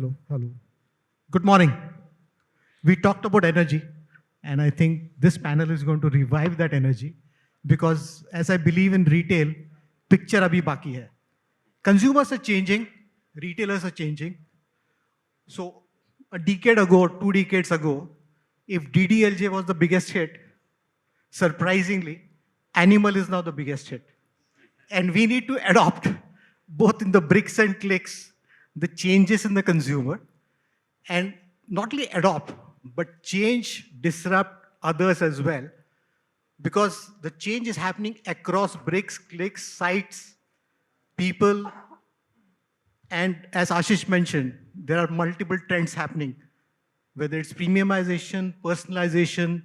Hello, hello. Good morning. We talked about energy, and I think this panel is going to revive that energy because, as I believe in retail, picture abhi baki hai. Consumers are changing, retailers are changing. So, a decade ago, 2 decades ago, if DDLJ was the biggest hit, surprisingly, Animal is now the biggest hit. And we need to adopt both in the bricks and clicks the changes in the consumer and not only adopt but change, disrupt others as well, because the change is happening across bricks, clicks, sites, people. And as Ashish mentioned, there are multiple trends happening, whether it's premiumization, personalization,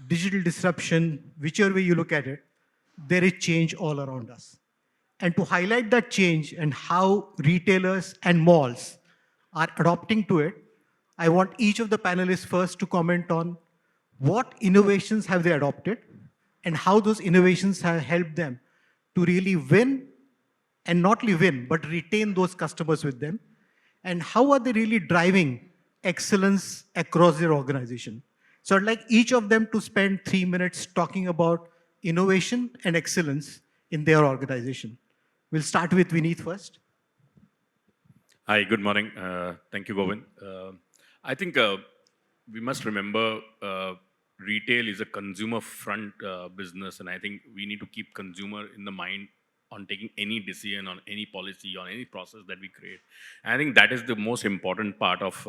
digital disruption, whichever way you look at it, there is change all around us. And to highlight that change and how retailers and malls are adopting to it, I want each of the panelists first to comment on what innovations have they adopted and how those innovations have helped them to really win and not only win, but retain those customers with them. And how are they really driving excellence across their organization? So I'd like each of them to spend 3 minutes talking about innovation and excellence in their organization. We'll start with Vineet first. Hi, good morning. Thank you, Govind. I think we must remember retail is a consumer front business, and I think we need to keep consumer in the mind on taking any decision, on any policy, on any process that we create. And I think that is the most important part of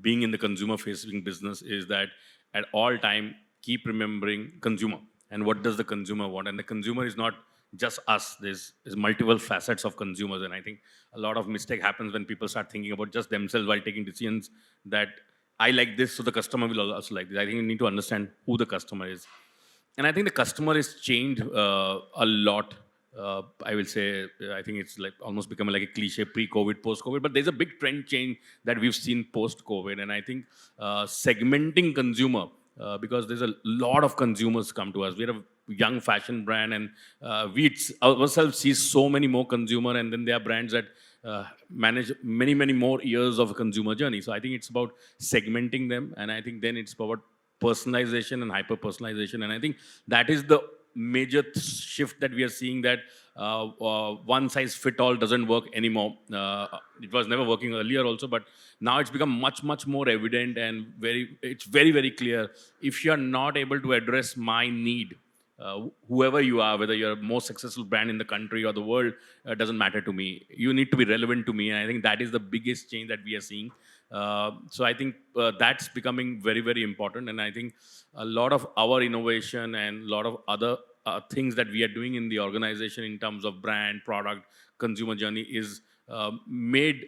being in the consumer-facing business, is that at all time, keep remembering consumer and what does the consumer want. And the consumer is not just us. There's multiple facets of consumers, and I think a lot of mistake happens when people start thinking about just themselves while taking decisions, that I like this, so the customer will also like this. I think you need to understand who the customer is. And I think the customer has changed a lot. I will say, I think it's like almost become like a cliche, pre-COVID, post-COVID, but there's a big trend change that we've seen post-COVID. And I think segmenting consumer, because there's a lot of consumers come to us. We're a young fashion brand, and we ourselves see so many more consumer, and then there are brands that manage many more years of a consumer journey. So I think it's about segmenting them, and I think then it's about personalization and hyper personalization. And I think that is the major shift that we are seeing, that one size fit all doesn't work anymore. It was never working earlier also, but now it's become much more evident, and it's very clear. If you're not able to address my need, whoever you are, whether you're a most successful brand in the country or the world, doesn't matter to me. You need to be relevant to me, and I think that is the biggest change that we are seeing. So I think that's becoming very important, and I think a lot of our innovation and a lot of other things that we are doing in the organization in terms of brand, product, consumer journey is made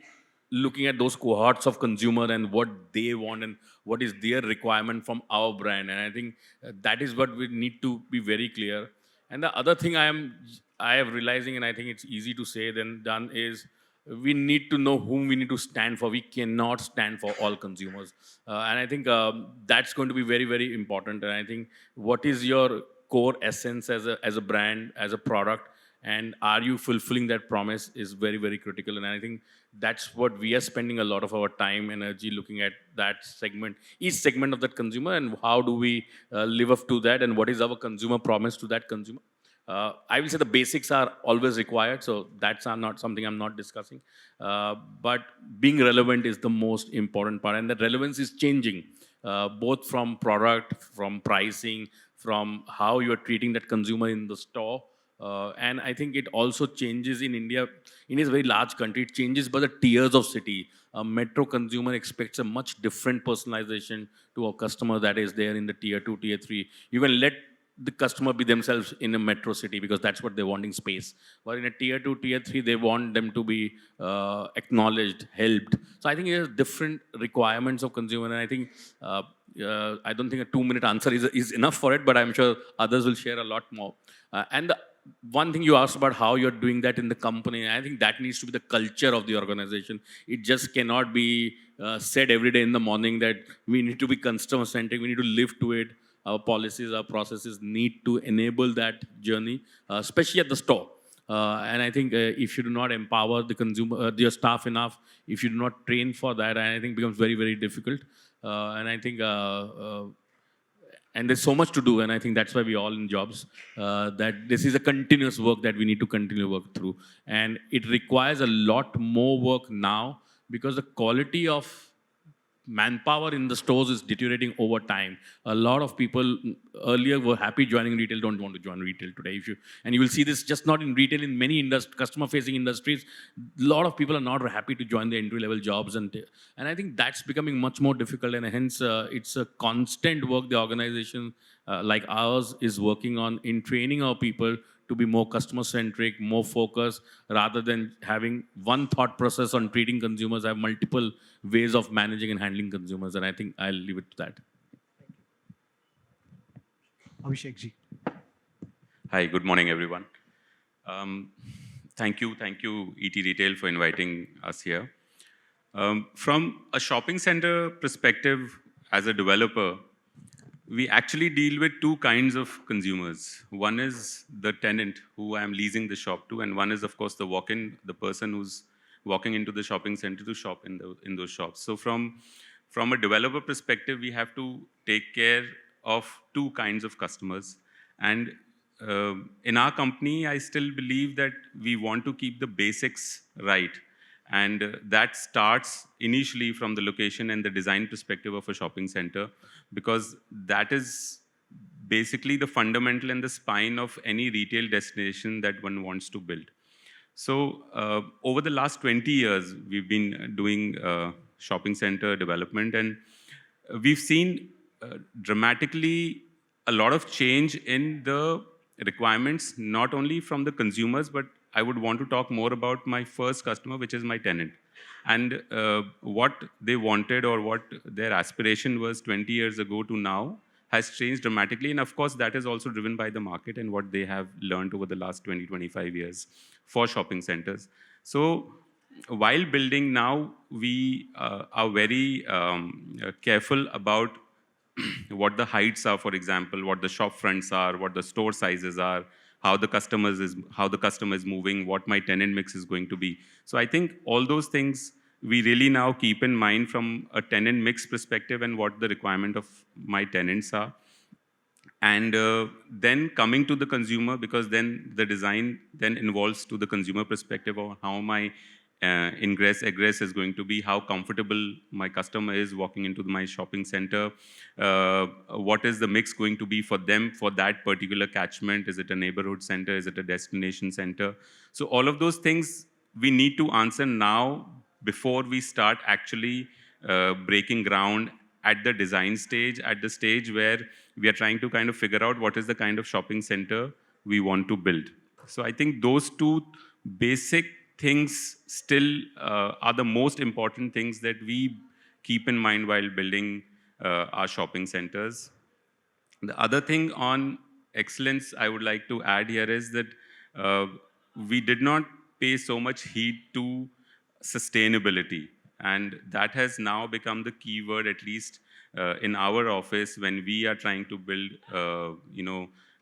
looking at those cohorts of consumer and what they want and what is their requirement from our brand. And I think that is what we need to be very clear. And the other thing I am realizing, and I think it's easy to say than done, is we need to know whom we need to stand for. We cannot stand for all consumers. And I think that's going to be very important. And I think what is your core essence as a brand, as a product, and are you fulfilling that promise is very critical. And I think that's what we are spending a lot of our time, energy looking at, that segment, each segment of that consumer, and how do we live up to that, and what is our consumer promise to that consumer. I will say the basics are always required, so that's not something I'm not discussing. But being relevant is the most important part, and that relevance is changing, both from product, from pricing, from how you are treating that consumer in the store. And I think it also changes in India. India is a very large country. It changes by the tiers of city. A metro consumer expects a much different personalization to a customer that is there in the tier 2, tier 3. You can let the customer be themselves in a metro city because that's what they're wanting, space. But in a tier 2, tier 3, they want them to be acknowledged, helped. So I think there's different requirements of consumer, and I think I don't think a 2-minute answer is enough for it, but I'm sure others will share a lot more. And the one thing you asked about how you're doing that in the company, I think that needs to be the culture of the organization. It just cannot be said every day in the morning that we need to be customer-centric, we need to live to it. Our policies, our processes need to enable that journey, especially at the store. And I think if you do not empower the consumer, your staff enough, if you do not train for that, I think becomes very, very difficult. And I think and there's so much to do, and I think that's why we all in jobs, that this is a continuous work that we need to continue work through, and it requires a lot more work now because the quality of manpower in the stores is deteriorating over time. A lot of people earlier were happy joining retail, don't want to join retail today. If you and you will see this just not in retail, in many customer-facing industries, a lot of people are not happy to join the entry-level jobs, and I think that's becoming much more difficult, and hence it's a constant work the organization like ours is working on in training our people to be more customer centric, more focused, rather than having one thought process on treating consumers, have multiple ways of managing and handling consumers. And I think I'll leave it to that. Abhishek ji. Hi, good morning, everyone. Thank you, ET Retail, for inviting us here. From a shopping center perspective, as a developer, we actually deal with two kinds of consumers. One is the tenant who I'm leasing the shop to, and one is, of course, the walk-in, the person who's walking into the shopping center to shop in those shops. So from a developer perspective, we have to take care of two kinds of customers. And in our company, I still believe that we want to keep the basics right. And that starts initially from the location and the design perspective of a shopping center, because that is basically the fundamental and the spine of any retail destination that one wants to build. So over the last 20 years, we've been doing shopping center development, and we've seen dramatically a lot of change in the requirements, not only from the consumers, but I would want to talk more about my first customer, which is my tenant. And what they wanted or what their aspiration was 20 years ago to now has changed dramatically. And of course, that is also driven by the market and what they have learned over the last 20, 25 years for shopping centers. So while building now, we are very careful about what the heights are, for example, what the shop fronts are, what the store sizes are, how the customer is moving, what my tenant mix is going to be. So I think all those things we really now keep in mind from a tenant mix perspective and what the requirement of my tenants are. And then coming to the consumer, because then the design then involves to the consumer perspective of how my ingress, egress is going to be, how comfortable my customer is walking into my shopping center, what is the mix going to be for them for that particular catchment, is it a neighborhood center, is it a destination center? So all of those things we need to answer now before we start actually breaking ground at the design stage, at the stage where we are trying to kind of figure out what is the kind of shopping center we want to build. So I think those two basic things still are the most important things that we keep in mind while building our shopping centers. The other thing on excellence I would like to add here is that we did not pay so much heed to sustainability. And that has now become the keyword, at least in our office, when we are trying to build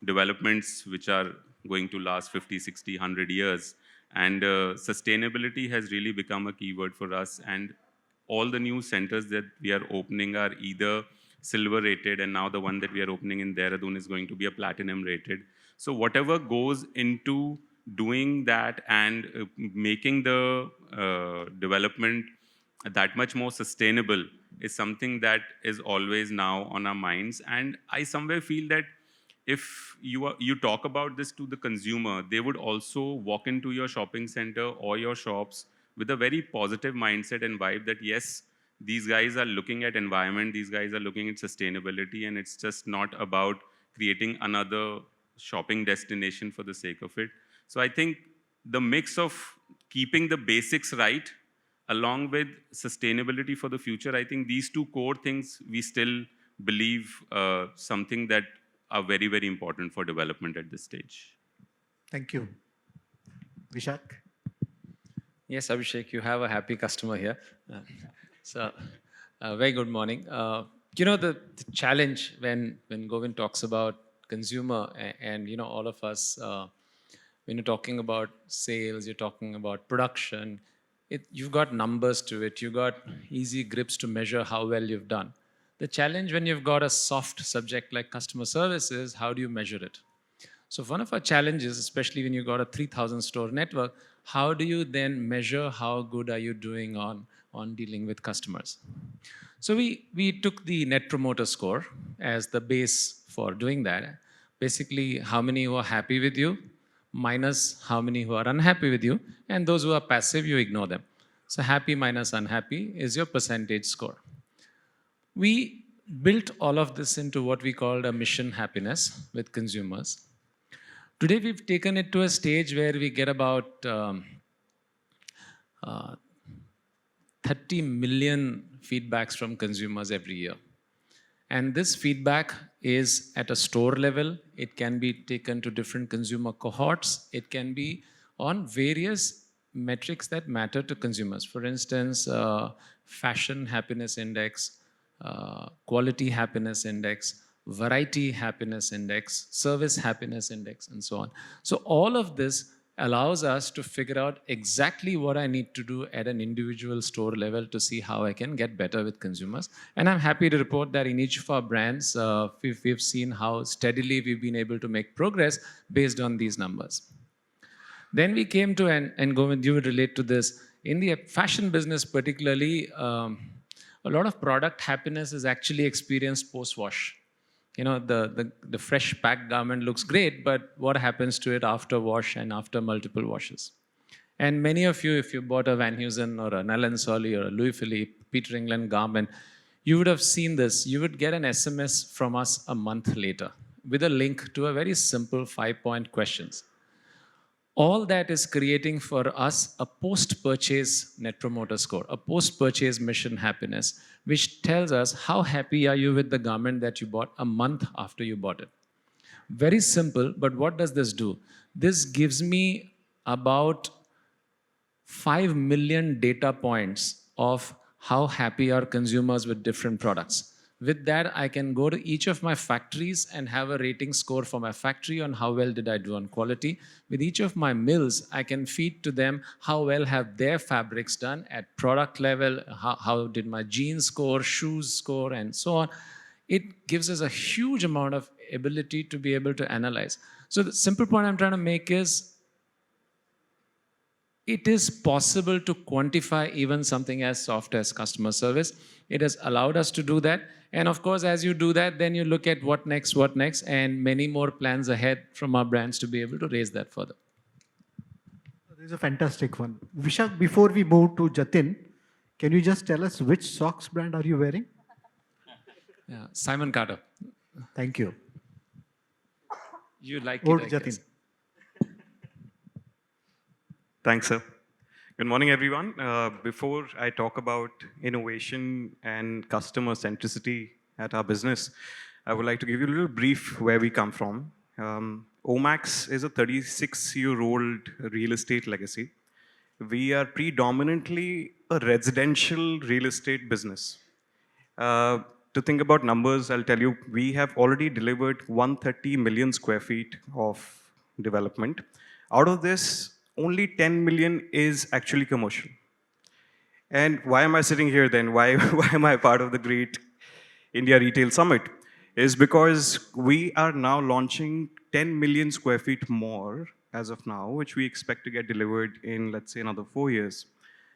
developments which are going to last 50, 60, 100 years. And sustainability has really become a keyword for us. And all the new centers that we are opening are either silver rated, and now the one that we are opening in Dehradun is going to be a platinum rated. So whatever goes into doing that and making the development that much more sustainable is something that is always now on our minds. And I somewhere feel that if you talk about this to the consumer, they would also walk into your shopping center or your shops with a very positive mindset and vibe that, yes, these guys are looking at environment, these guys are looking at sustainability, and it's just not about creating another shopping destination for the sake of it. So I think the mix of keeping the basics right along with sustainability for the future, I think these two core things we still believe something that are very, very important for development at this stage. Thank you. Vishak? Yes, Abhishek, you have a happy customer here. Very good morning. The challenge when Govind talks about consumer and all of us When you're talking about sales, you're talking about production, you've got numbers to it. You've got easy grips to measure how well you've done. The challenge when you've got a soft subject like customer service is how do you measure it? So one of our challenges, especially when you've got a 3,000 store network, how do you then measure how good are you doing on dealing with customers? So we took the Net Promoter Score as the base for doing that. Basically, how many who are happy with you, minus how many who are unhappy with you, and those who are passive, you ignore them. So happy minus unhappy is your percentage score. We built all of this into what we called a mission happiness with consumers. Today, we've taken it to a stage where we get about uh, 30 million feedbacks from consumers every year. And this feedback is at a store level. It can be taken to different consumer cohorts. It can be on various metrics that matter to consumers. For instance, fashion happiness index, quality happiness index, variety happiness index, service happiness index, and so on. So all of this allows us to figure out exactly what I need to do at an individual store level to see how I can get better with consumers. And I'm happy to report that in each of our brands, we've seen how steadily we've been able to make progress based on these numbers. Then we came to, and Govind, you would relate to this, in the fashion business particularly, a lot of product happiness is actually experienced post-wash. The fresh packed garment looks great, but what happens to it after wash and after multiple washes? And many of you, if you bought a Van Heusen or a Nalli Solly or a Louis Philippe, Peter England garment, you would have seen this. You would get an SMS from us a month later with a link to a very simple 5-point questions. All that is creating for us a post-purchase Net Promoter Score, a post-purchase mission happiness, which tells us how happy are you with the garment that you bought a month after you bought it. Very simple, but what does this do? This gives me about 5 million data points of how happy are consumers with different products. With that, I can go to each of my factories and have a rating score for my factory on how well did I do on quality. With each of my mills, I can feed to them how well have their fabrics done at product level, how did my jeans score, shoes score, and so on. It gives us a huge amount of ability to be able to analyze. So the simple point I'm trying to make is, it is possible to quantify even something as soft as customer service. It has allowed us to do that. And of course, as you do that, then you look at what next, and many more plans ahead from our brands to be able to raise that further. This is a fantastic one. Vishak, before we move to Jatin, can you just tell us which socks brand are you wearing? Yeah, Simon Carter. Thank you. You like Over it, to I Jatin. guess. Thanks, sir. Good morning, everyone. Before I talk about innovation and customer centricity at our business, I would like to give you a little brief where we come from. Omaxe is a 36-year-old real estate legacy. We are predominantly a residential real estate business. To think about numbers, I'll tell you, we have already delivered 130 million square feet of development. Out of this, only 10 million is actually commercial. And why am I sitting here then? Why am I part of the great India Retail Summit? Is because we are now launching 10 million square feet more as of now, which we expect to get delivered in, let's say, another 4 years.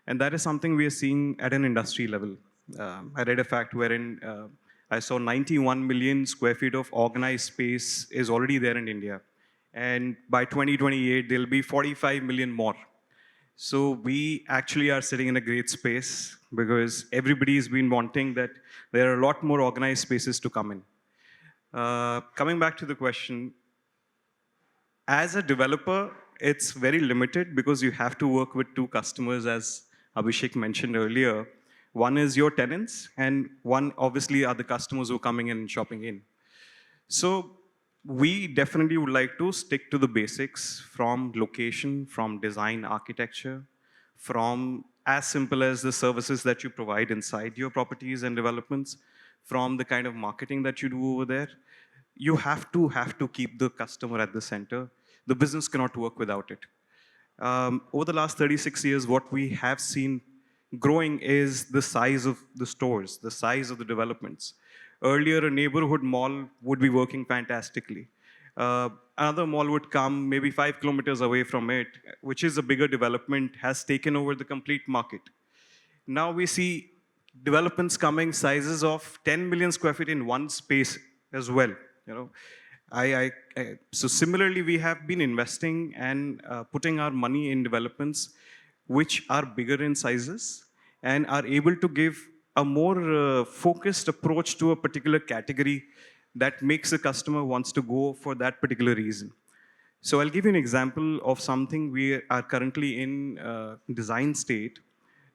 And that is something we are seeing at an industry level. I read a fact wherein I saw 91 million square feet of organized space is already there in India. And by 2028, there'll be 45 million more. So we actually are sitting in a great space because everybody's been wanting that there are a lot more organized spaces to come in. Coming back to the question, as a developer, it's very limited because you have to work with two customers, as Abhishek mentioned earlier. One is your tenants, and one obviously are the customers who are coming in and shopping in. So we definitely would like to stick to the basics from location, from design architecture, from as simple as the services that you provide inside your properties and developments, from the kind of marketing that you do over there. You have to keep the customer at the center. the business cannot work without it. Over the last 36 years, what we have seen growing is the size of the stores, the size of the developments. Earlier, a neighborhood mall would be working fantastically. Another mall would come maybe 5 kilometers away from it, which is a bigger development, has taken over the complete market. Now we see developments coming sizes of 10 million square feet in one space as well. You know, so similarly, we have been investing and putting our money in developments which are bigger in sizes and are able to give a more focused approach to a particular category that makes the customer wants to go for that particular reason. So I'll give you an example of something we are currently in design state.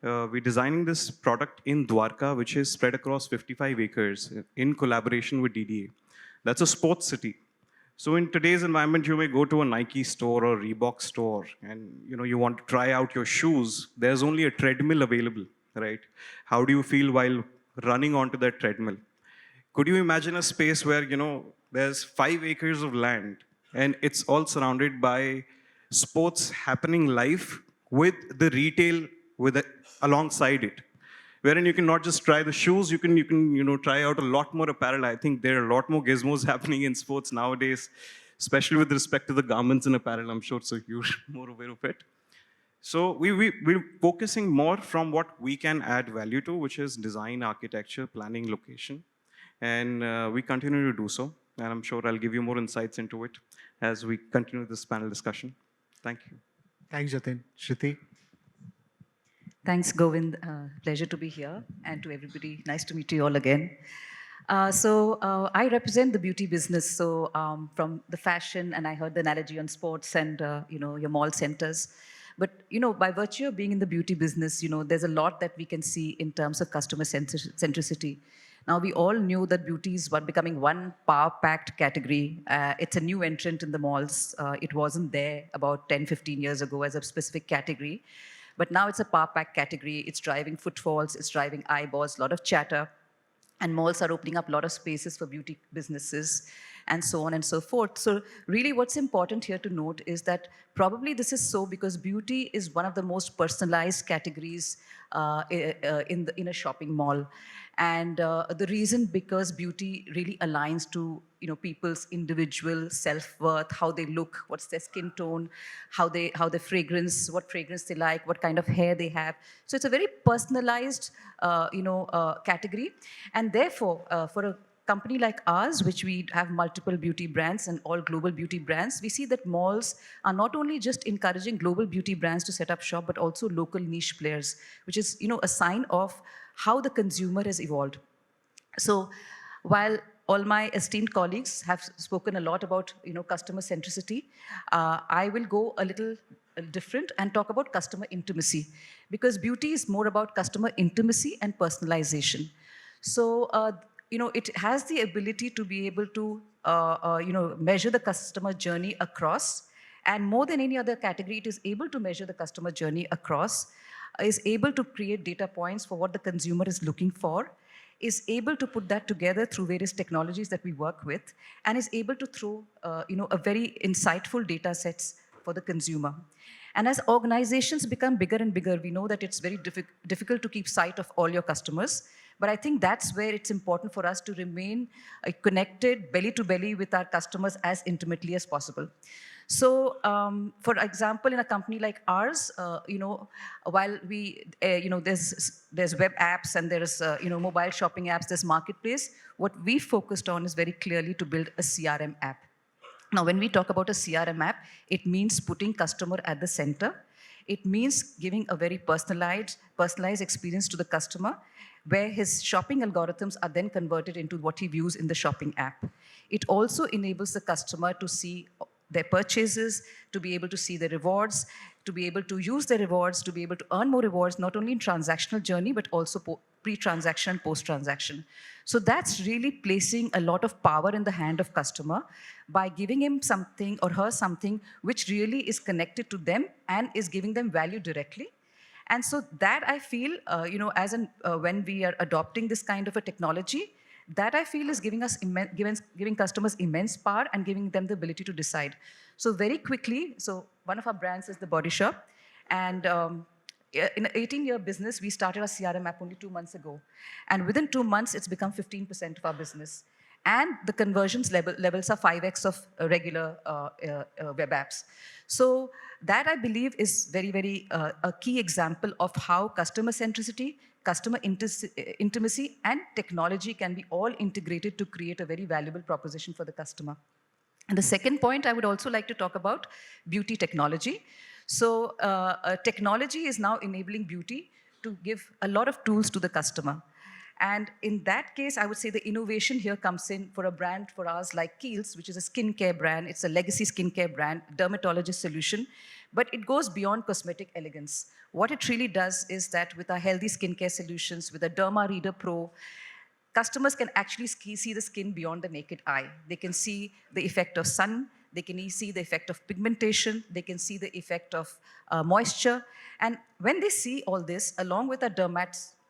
We're designing this product in Dwarka, which is spread across 55 acres in collaboration with DDA. That's a sports city. So in today's environment, you may go to a Nike store or Reebok store, and you want to try out your shoes. There's only a treadmill available, right? How do you feel while running onto that treadmill? Could you imagine a space where there's 5 acres of land, and it's all surrounded by sports happening live with the retail alongside it, wherein you can not just try the shoes, you can try out a lot more apparel. I think there are a lot more gizmos happening in sports nowadays, especially with respect to the garments and apparel. I'm sure so you're more aware of it. So we're focusing more from what we can add value to, which is design, architecture, planning, location. And we continue to do so. And I'm sure I'll give you more insights into it as we continue this panel discussion. Thank you. Thanks, Jatin. Shriti? Thanks, Govind. Pleasure to be here. And to everybody, nice to meet you all again. I represent the beauty business. So from the fashion, and I heard the analogy on sports and your mall centers. But by virtue of being in the beauty business, there's a lot that we can see in terms of customer centricity. Now, we all knew that beauty is becoming one power-packed category. It's a new entrant in the malls. It wasn't there about 10, 15 years ago as a specific category. But now it's a power-packed category. It's driving footfalls. It's driving eyeballs, a lot of chatter. And malls are opening up a lot of spaces for beauty businesses and so on and so forth. So really what's important here to note is that probably this is so because beauty is one of the most personalized categories in a shopping mall. And the reason because beauty really aligns to people's individual self-worth, how they look, what's their skin tone, how they fragrance, what fragrance they like, what kind of hair they have. So it's a very personalized category. And therefore, for a company like ours, which we have multiple beauty brands and all global beauty brands, we see that malls are not only just encouraging global beauty brands to set up shop, but also local niche players, which is a sign of how the consumer has evolved. So while all my esteemed colleagues have spoken a lot about customer centricity, I will go a little different and talk about customer intimacy, because beauty is more about customer intimacy and personalization. So it has the ability to be able to measure the customer journey across, and more than any other category, it is able to measure the customer journey across, is able to create data points for what the consumer is looking for, is able to put that together through various technologies that we work with, and is able to throw a very insightful data sets for the consumer. And as organizations become bigger and bigger, we know that it's very difficult to keep sight of all your customers. But I think that's where it's important for us to remain connected belly to belly with our customers as intimately as possible. So, for example, in a company like ours, while we, there's web apps and there's, mobile shopping apps, there's marketplace, what we focused on is very clearly to build a CRM app. Now, when we talk about a CRM app, it means putting customer at the center. It means giving a very personalized experience to the customer, where his shopping algorithms are then converted into what he views in the shopping app. It also enables the customer to see their purchases, to be able to see their rewards, to be able to use their rewards, to be able to earn more rewards, not only in transactional journey, but also pre-transaction and post-transaction. So that's really placing a lot of power in the hand of customer by giving him something or her something which really is connected to them and is giving them value directly. And so that I feel, when we are adopting this kind of a technology, That I feel is giving customers immense power and giving them the ability to decide. So very quickly, so one of our brands is The Body Shop, and in an 18-year business, we started our CRM app only 2 months ago. And within 2 months, it's become 15% of our business. And the conversions levels are 5x of regular web apps. So that, I believe, is very, very a key example of how customer centricity, customer intimacy, and technology can be all integrated to create a very valuable proposition for the customer. And the second point, I would also like to talk about beauty technology. So technology is now enabling beauty to give a lot of tools to the customer. And in that case, I would say the innovation here comes in for a brand for us like Kiehl's, which is a skincare brand. It's a legacy skincare brand, dermatologist solution, but it goes beyond cosmetic elegance. What it really does is that with our healthy skincare solutions, with a Derma Reader Pro, customers can actually see the skin beyond the naked eye. They can see the effect of sun, they can see the effect of pigmentation, they can see the effect of moisture. And when they see all this, along with our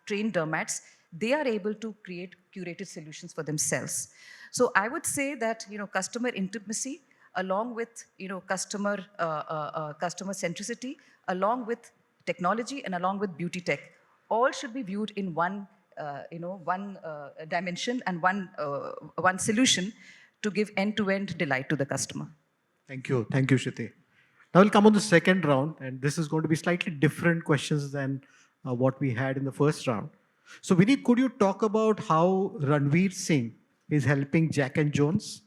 trained dermats, they are able to create curated solutions for themselves. So I would say that customer intimacy, along with customer centricity, along with technology, and along with beauty tech, all should be viewed in one dimension and one solution to give end-to-end delight to the customer. Thank you, Shriti. Now we'll come on the second round, and this is going to be slightly different questions than what we had in the first round. So Vineet, could you talk about how Ranveer Singh is helping Jack and Jones?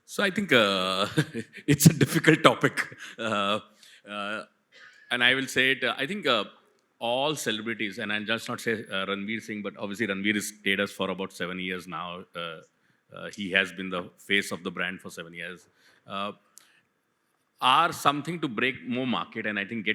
So I think it's a difficult topic. And I will say it, I think all celebrities, and I'll just not say Ranveer Singh, but obviously Ranveer has stayed us for about 7 years now. He has been the face of the brand for 7 years. Are something to break more market, and I think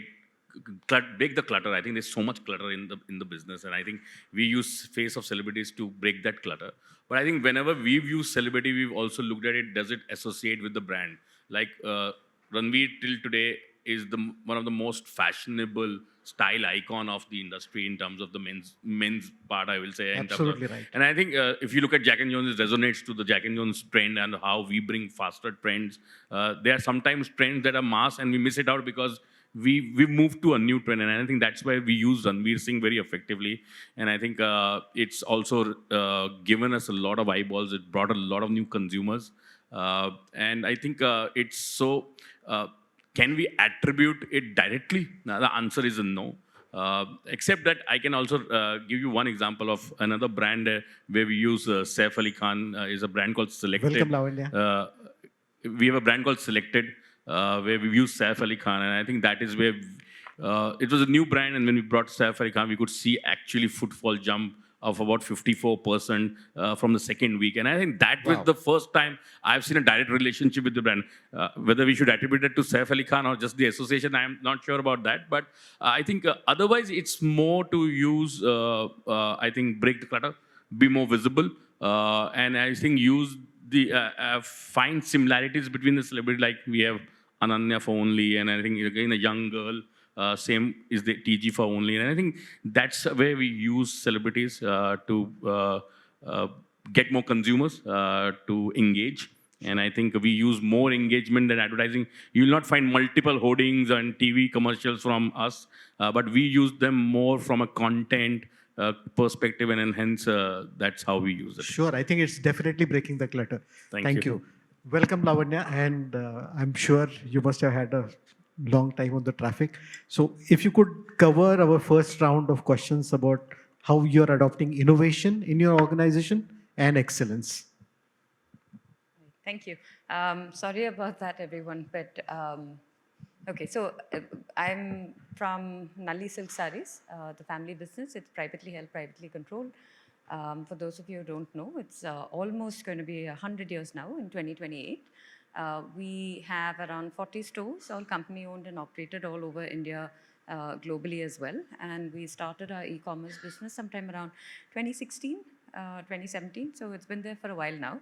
break the clutter. I think there's so much clutter in the business, and I think we use face of celebrities to break that clutter. But I think whenever we've used celebrity, we've also looked at it, does it associate with the brand? Like Ranveer till today is one of the most fashionable style icon of the industry in terms of the men's part, I will say. Absolutely right. And I think if you look at Jack and Jones, it resonates to the Jack and Jones trend and how we bring faster trends. There are sometimes trends that are mass and we miss it out because we moved to a new trend, and I think that's why we use Ranveer Singh very effectively. And I think it's also given us a lot of eyeballs. It brought a lot of new consumers. And I think it's so... can we attribute it directly? Now, the answer is a no. Except that I can also give you one example of another brand where we use Saif Ali Khan is a brand called Selected. Welcome, Lavanya. We have a brand called Selected where we use Saif Ali Khan, and I think that is where it was a new brand, and when we brought Saif Ali Khan, we could see actually footfall jump of about 54% from the second week. And I think that was the first time I've seen a direct relationship with the brand. Whether we should attribute it to Saif Ali Khan or just the association, I'm not sure about that. But I think otherwise it's more to use, I think, break the clutter, be more visible, and I think use find similarities between the celebrity, like we have Ananya for Only, and I think again a young girl, same is the TG for Only, and I think that's where we use celebrities to get more consumers to engage. And I think we use more engagement than advertising. You will not find multiple hoardings and TV commercials from us, but we use them more from a content perspective, and hence that's how we use it. Sure, I think it's definitely breaking the clutter. Thank you. Welcome, Lavanya, and I'm sure you must have had a long time on the traffic. So if you could cover our first round of questions about how you're adopting innovation in your organization and excellence. Thank you. Sorry about that, everyone, but okay, so I'm from Nalli Silk Sarees, the family business. It's privately held, privately controlled. For those of you who don't know, it's almost going to be 100 years now in 2028. We have around 40 stores, all company-owned and operated all over India, globally as well. And we started our e-commerce business sometime around 2016, 2017. So it's been there for a while now.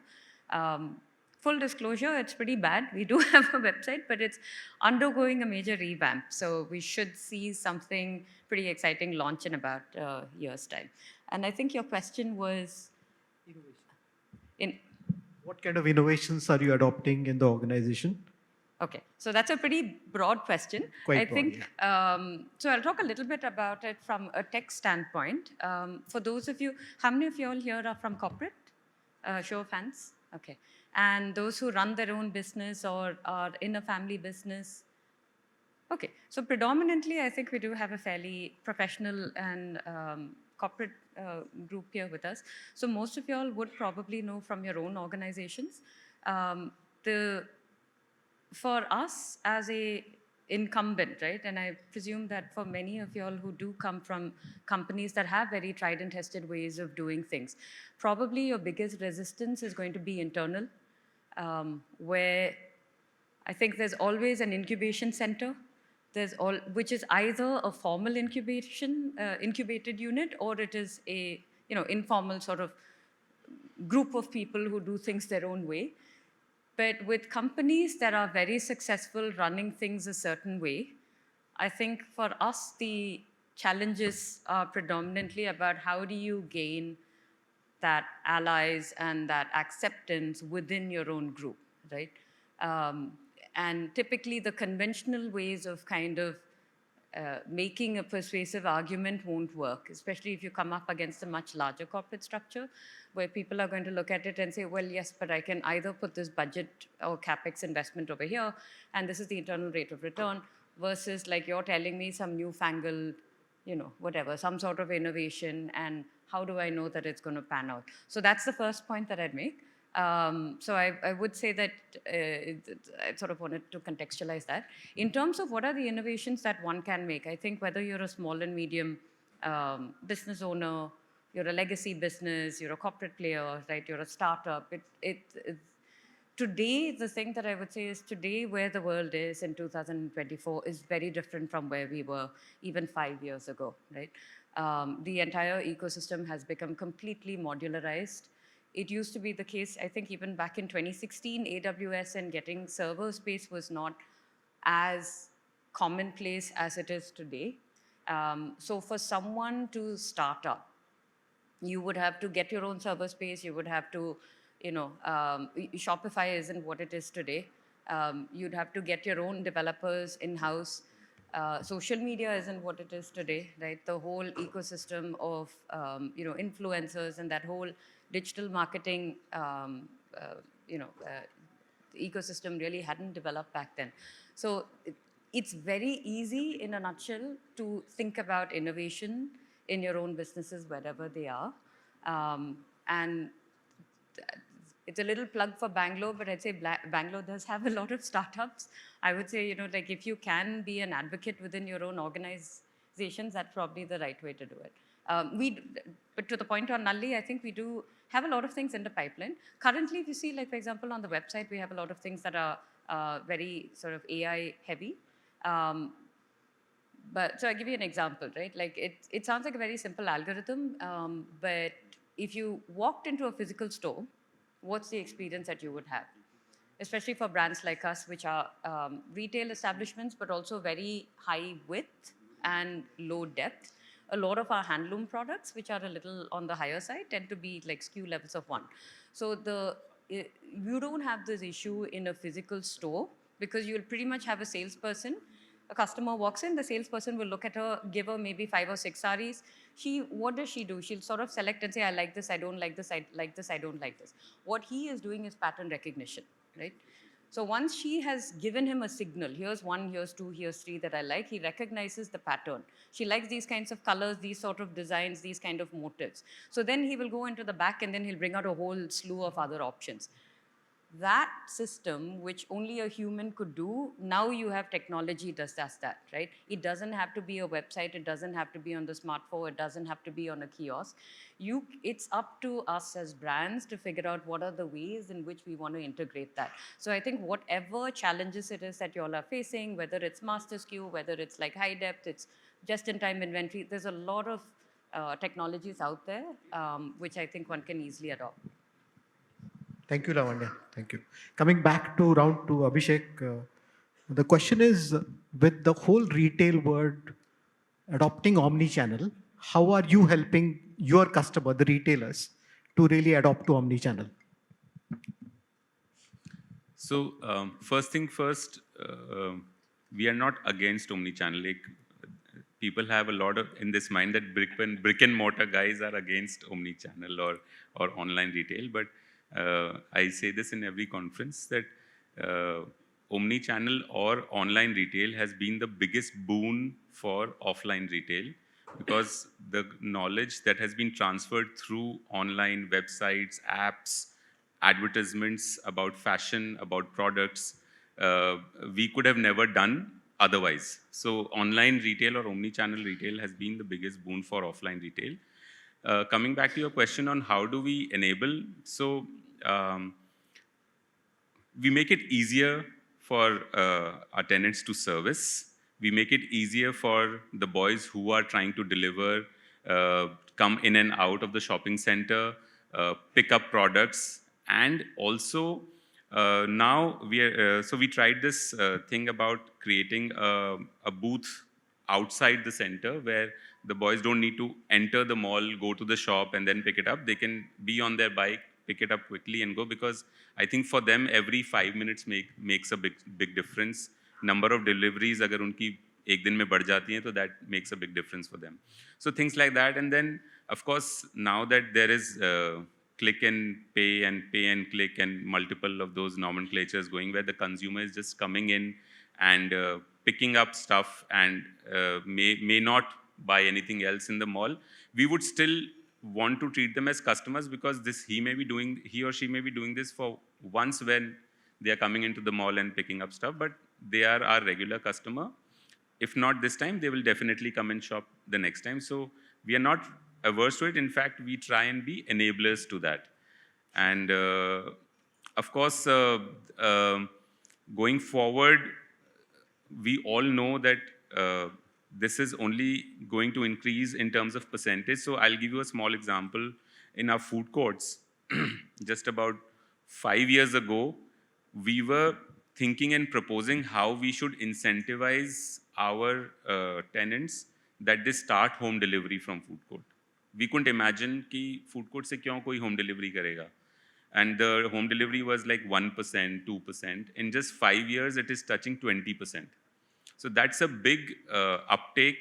Full disclosure, it's pretty bad. We do have a website, but it's undergoing a major revamp. So we should see something pretty exciting launch in about a year's time. And I think your question was in. What kind of innovations are you adopting in the organization? Okay, so that's a pretty broad question. Quite I broad, think, so I'll talk a little bit about it from a tech standpoint. For those of you, how many of you all here are from corporate? Show of hands? Okay. And those who run their own business or are in a family business? Okay, so predominantly, I think we do have a fairly professional and corporate group here with us. So most of you all would probably know from your own organizations. For us as a incumbent, right, and I presume that for many of you all who do come from companies that have very tried and tested ways of doing things, probably your biggest resistance is going to be internal, where I think there's always an incubation center, which is either a formal incubated unit, or it is a informal sort of group of people who do things their own way. But with companies that are very successful running things a certain way, I think for us, the challenges are predominantly about how do you gain that allies and that acceptance within your own group, right? And typically the conventional ways of kind of making a persuasive argument won't work, especially if you come up against a much larger corporate structure where people are going to look at it and say, well, yes, but I can either put this budget or CapEx investment over here, and this is the internal rate of return, versus like you're telling me some newfangled, whatever, some sort of innovation, and how do I know that it's going to pan out? So that's the first point that I'd make. So I would say that I sort of wanted to contextualize that. In terms of what are the innovations that one can make, I think whether you're a small and medium business owner, you're a legacy business, you're a corporate player, right? You're a startup. Today, the thing that I would say is today where the world is in 2024 is very different from where we were even 5 years ago, right? The entire ecosystem has become completely modularized. It used to be the case, I think even back in 2016, AWS and getting server space was not as commonplace as it is today. So for someone to start up, you would have to get your own server space. You would have to, Shopify isn't what it is today. You'd have to get your own developers in-house. Social media isn't what it is today, right? The whole ecosystem of, influencers and that whole digital marketing, ecosystem really hadn't developed back then. So it's very easy, in a nutshell, to think about innovation in your own businesses wherever they are. And it's a little plug for Bangalore, but I'd say Bangalore does have a lot of startups. I would say, like if you can be an advocate within your own organizations, that's probably the right way to do it. But to the point on Nalli, I think we do have a lot of things in the pipeline. Currently, if you see, like for example, on the website, we have a lot of things that are very sort of AI heavy. But so I'll give you an example, right? Like it sounds like a very simple algorithm, but if you walked into a physical store, what's the experience that you would have? Especially for brands like us, which are retail establishments, but also very high width and low depth. A lot of our handloom products, which are a little on the higher side, tend to be like SKU levels of 1. So you don't have this issue in a physical store because you'll pretty much have a salesperson. A customer walks in, the salesperson will look at her, give her maybe 5 or 6 sarees. What does she do? She'll sort of select and say, I like this, I don't like this, I like this, I don't like this. What he is doing is pattern recognition, right? So once she has given him a signal, here's 1, here's 2, here's 3 that I like, he recognizes the pattern. She likes these kinds of colors, these sort of designs, these kind of motifs. So then he will go into the back and then he'll bring out a whole slew of other options. That system, which only a human could do, now you have technology does that, right? It doesn't have to be a website. It doesn't have to be on the smartphone. It doesn't have to be on a kiosk. It's up to us as brands to figure out what are the ways in which we want to integrate that. So I think whatever challenges it is that you all are facing, whether it's master SKU, whether it's like high depth, it's just-in-time inventory, there's a lot of technologies out there, which I think one can easily adopt. Thank you, Lavanya. Thank you. Coming back to round 2, Abhishek, the question is, with the whole retail world adopting omni-channel, how are you helping your customer, the retailers, to really adopt to omni-channel? So first thing first, we are not against omni-channel. Like, people have a lot of in this mind that brick and mortar guys are against omni-channel or online retail. But I say this in every conference that omni-channel or online retail has been the biggest boon for offline retail, because the knowledge that has been transferred through online websites, apps, advertisements about fashion, about products, we could have never done otherwise. So online retail or omni-channel retail has been the biggest boon for offline retail. Coming back to your question on how do we enable, so we make it easier for our tenants to service. We make it easier for the boys who are trying to deliver, come in and out of the shopping center, pick up products. And also, now so we tried this thing about creating a booth outside the center where the boys don't need to enter the mall, go to the shop, and then pick it up. They can be on their bike, pick it up quickly and go, because I think for them, every 5 minutes makes a big difference. Number of deliveries, agar unki ek din mein badh jati hain, so that makes a big difference for them. So things like that. And then, of course, now that there is click and pay and click and multiple of those nomenclatures going, where the consumer is just coming in and picking up stuff and may not buy anything else in the mall, we would still want to treat them as customers, because he or she may be doing this for once when they are coming into the mall and picking up stuff, but they are our regular customer. If not this time, they will definitely come and shop the next time. So we are not averse to it. In fact, we try and be enablers to that. And of course, going forward, we all know that this is only going to increase in terms of percentage. So I'll give you a small example. In our food courts, just about 5 years ago, we were thinking and proposing how we should incentivize our tenants that they start home delivery from food court. We couldn't imagine कि food court से क्यों कोई home delivery करेगा. And the home delivery was like 1%, 2%. In just 5 years, it is touching 20%. So that's a big uptake,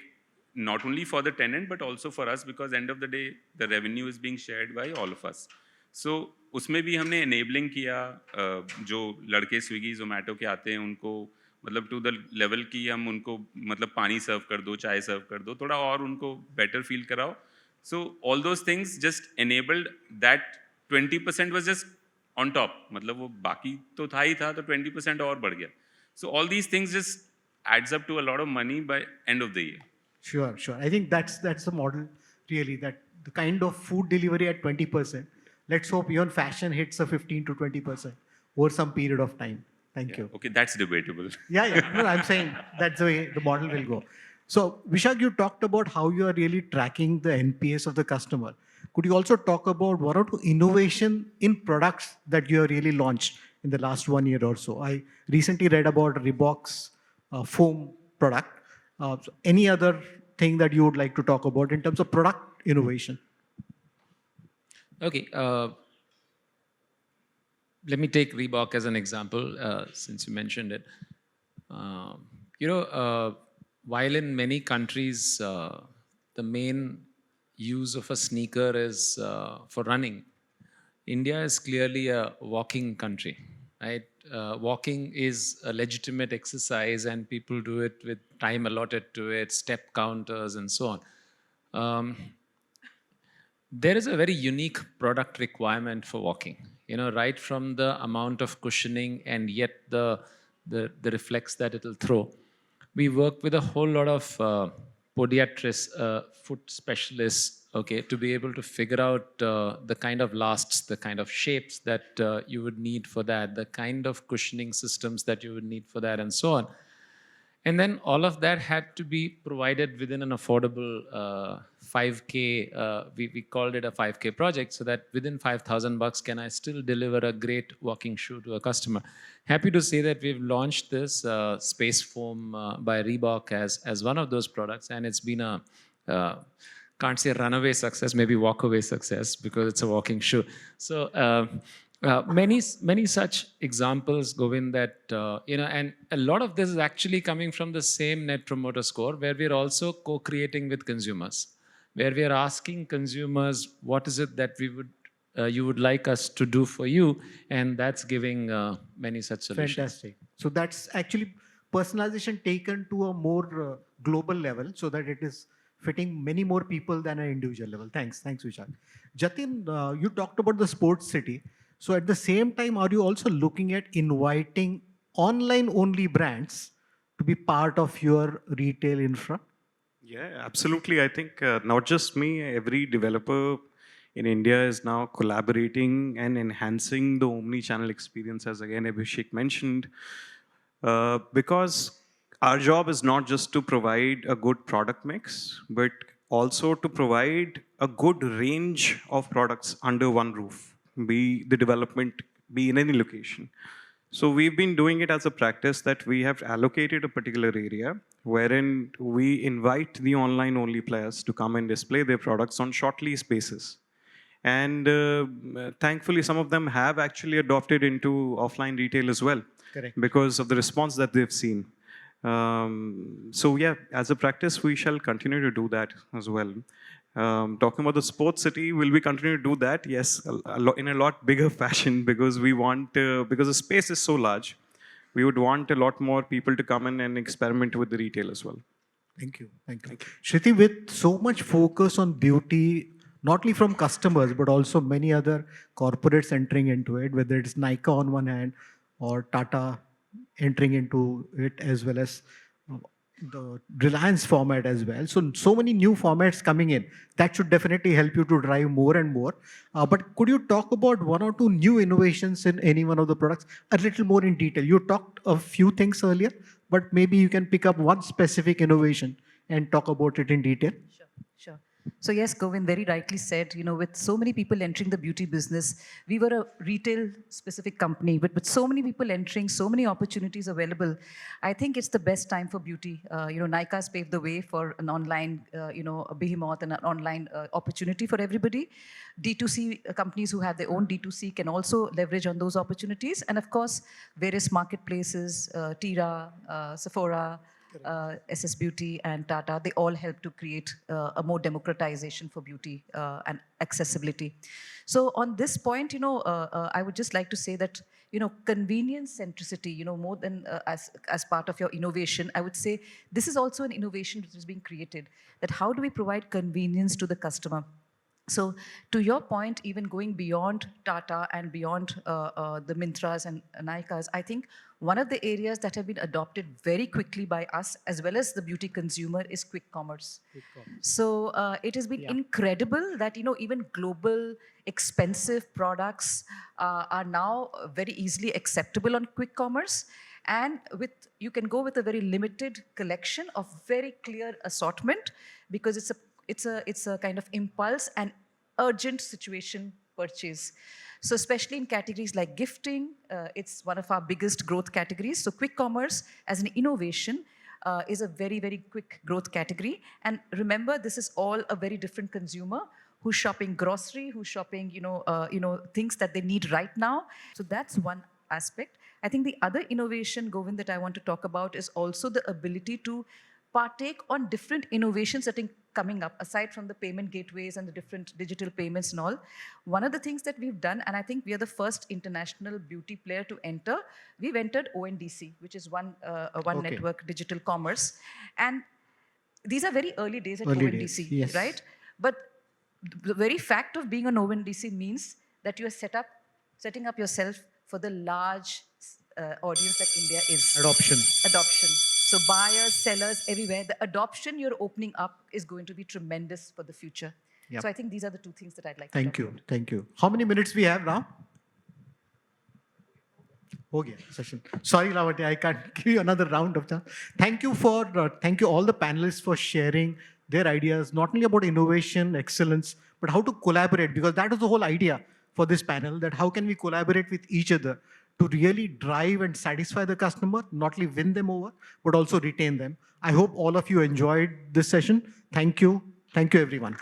not only for the tenant, but also for us, because end of the day, the revenue is being shared by all of us. So उसमें भी हमने enabling किया, जो लड़के स्विगी जोमेटो के आते हैं उनको मतलब to the level कि हम उनको मतलब पानी सर्व कर दो, चाय सर्व कर दो, थोड़ा और उनको better feel कराओ. So all those things just enabled that 20% was just on top. मतलब वो बाकी तो था ही था, तो 20% और बढ़ गया. So all these things just adds up to a lot of money by end of the year. Sure. I think that's the model, really, that the kind of food delivery at 20%. Let's hope even fashion hits a 15 to 20% over some period of time. Thank you. Okay, that's debatable. Yeah. No, I'm saying that's the way the model will go. So, Vishak, you talked about how you are really tracking the NPS of the customer. Could you also talk about one or two innovation in products that you have really launched in the last 1 year or so? I recently read about Reebok's foam product. So any other thing that you would like to talk about in terms of product innovation? Okay. Let me take Reebok as an example, since you mentioned it. While in many countries, the main use of a sneaker is for running, India is clearly a walking country, right? Walking is a legitimate exercise and people do it with time allotted to it, step counters and so on. There is a very unique product requirement for walking, right from the amount of cushioning and yet the reflex that it'll throw. We work with a whole lot of podiatrists, foot specialists, okay, to be able to figure out the kind of lasts, the kind of shapes that you would need for that, the kind of cushioning systems that you would need for that, and so on. And then all of that had to be provided within an affordable 5K, we called it a 5K project, so that within $5,000, can I still deliver a great walking shoe to a customer? Happy to say that we've launched this Space Foam by Reebok as one of those products, and it's been a can't say runaway success, maybe walkaway success because it's a walking shoe. So many such examples, Govind, that and a lot of this is actually coming from the same Net Promoter Score, where we're also co-creating with consumers, where we are asking consumers, what is it that you would like us to do for you, and that's giving many such solutions. Fantastic. So that's actually personalization taken to a more global level so that it is fitting many more people than an individual level. Thanks, Vishak. Jatin, you talked about the sports city. So at the same time, are you also looking at inviting online-only brands to be part of your retail infra? Yeah, absolutely. I think not just me, every developer in India is now collaborating and enhancing the omni-channel experience, as again Abhishek mentioned, because our job is not just to provide a good product mix, but also to provide a good range of products under one roof, be the development, be in any location. So we've been doing it as a practice that we have allocated a particular area wherein we invite the online-only players to come and display their products on short lease basis. And thankfully, some of them have actually adopted into offline retail as well. Correct. Because of the response that they've seen. So yeah, as a practice, we shall continue to do that as well. Talking about the sports city, will we continue to do that? Yes, in a lot bigger fashion because we want, because the space is so large, we would want a lot more people to come in and experiment with the retail as well. Thank you. Shriti, with so much focus on beauty, not only from customers, but also many other corporates entering into it, whether it's Nike on one hand or Tata entering into it, as well as the Reliance format as well. So many new formats coming in. That should definitely help you to drive more and more. But could you talk about one or two new innovations in any one of the products a little more in detail? You talked a few things earlier, but maybe you can pick up one specific innovation and talk about it in detail. Sure. So yes, Govind very rightly said, with so many people entering the beauty business, we were a retail specific company, but with so many people entering, so many opportunities available, I think it's the best time for beauty. Nike has paved the way for an online, a behemoth and an online opportunity for everybody. D2C companies who have their own D2C can also leverage on those opportunities. And of course, various marketplaces, Tira, Sephora, SS Beauty and Tata, they all help to create a more democratization for beauty and accessibility. So on this point, I would just like to say that, convenience centricity, more than as part of your innovation, I would say this is also an innovation which is being created, that how do we provide convenience to the customer? So to your point, even going beyond Tata and beyond the Mintras and Nykas, I think one of the areas that have been adopted very quickly by us as well as the beauty consumer is quick commerce. So it has been incredible that, even global expensive products are now very easily acceptable on quick commerce. And you can go with a very limited collection of very clear assortment because it's a kind of impulse and urgent situation purchase. So especially in categories like gifting, it's one of our biggest growth categories. So quick commerce as an innovation is a very, very quick growth category. And remember, this is all a very different consumer who's shopping grocery, who's shopping, things that they need right now. So that's one aspect. I think the other innovation, Govind, that I want to talk about is also the ability to partake on different innovations that are coming up, aside from the payment gateways and the different digital payments and all. One of the things that we've done, and I think we are the first international beauty player to enter, we've entered ONDC, which is one network digital commerce. And these are very early days at ONDC, yes. right? But the very fact of being on ONDC means that you are setting up yourself for the large audience that India is. Adoption. So buyers, sellers, everywhere, the adoption you're opening up is going to be tremendous for the future. Yep. So I think these are the two things that I'd like to talk about. Thank you. How many minutes we have now? Okay, session. Sorry, Lavanya, I can't give you another round of time. Thank you all the panelists for sharing their ideas, not only about innovation, excellence, but how to collaborate, because that is the whole idea for this panel, that how can we collaborate with each other to really drive and satisfy the customer, not only win them over, but also retain them. I hope all of you enjoyed this session. Thank you. Thank you, everyone.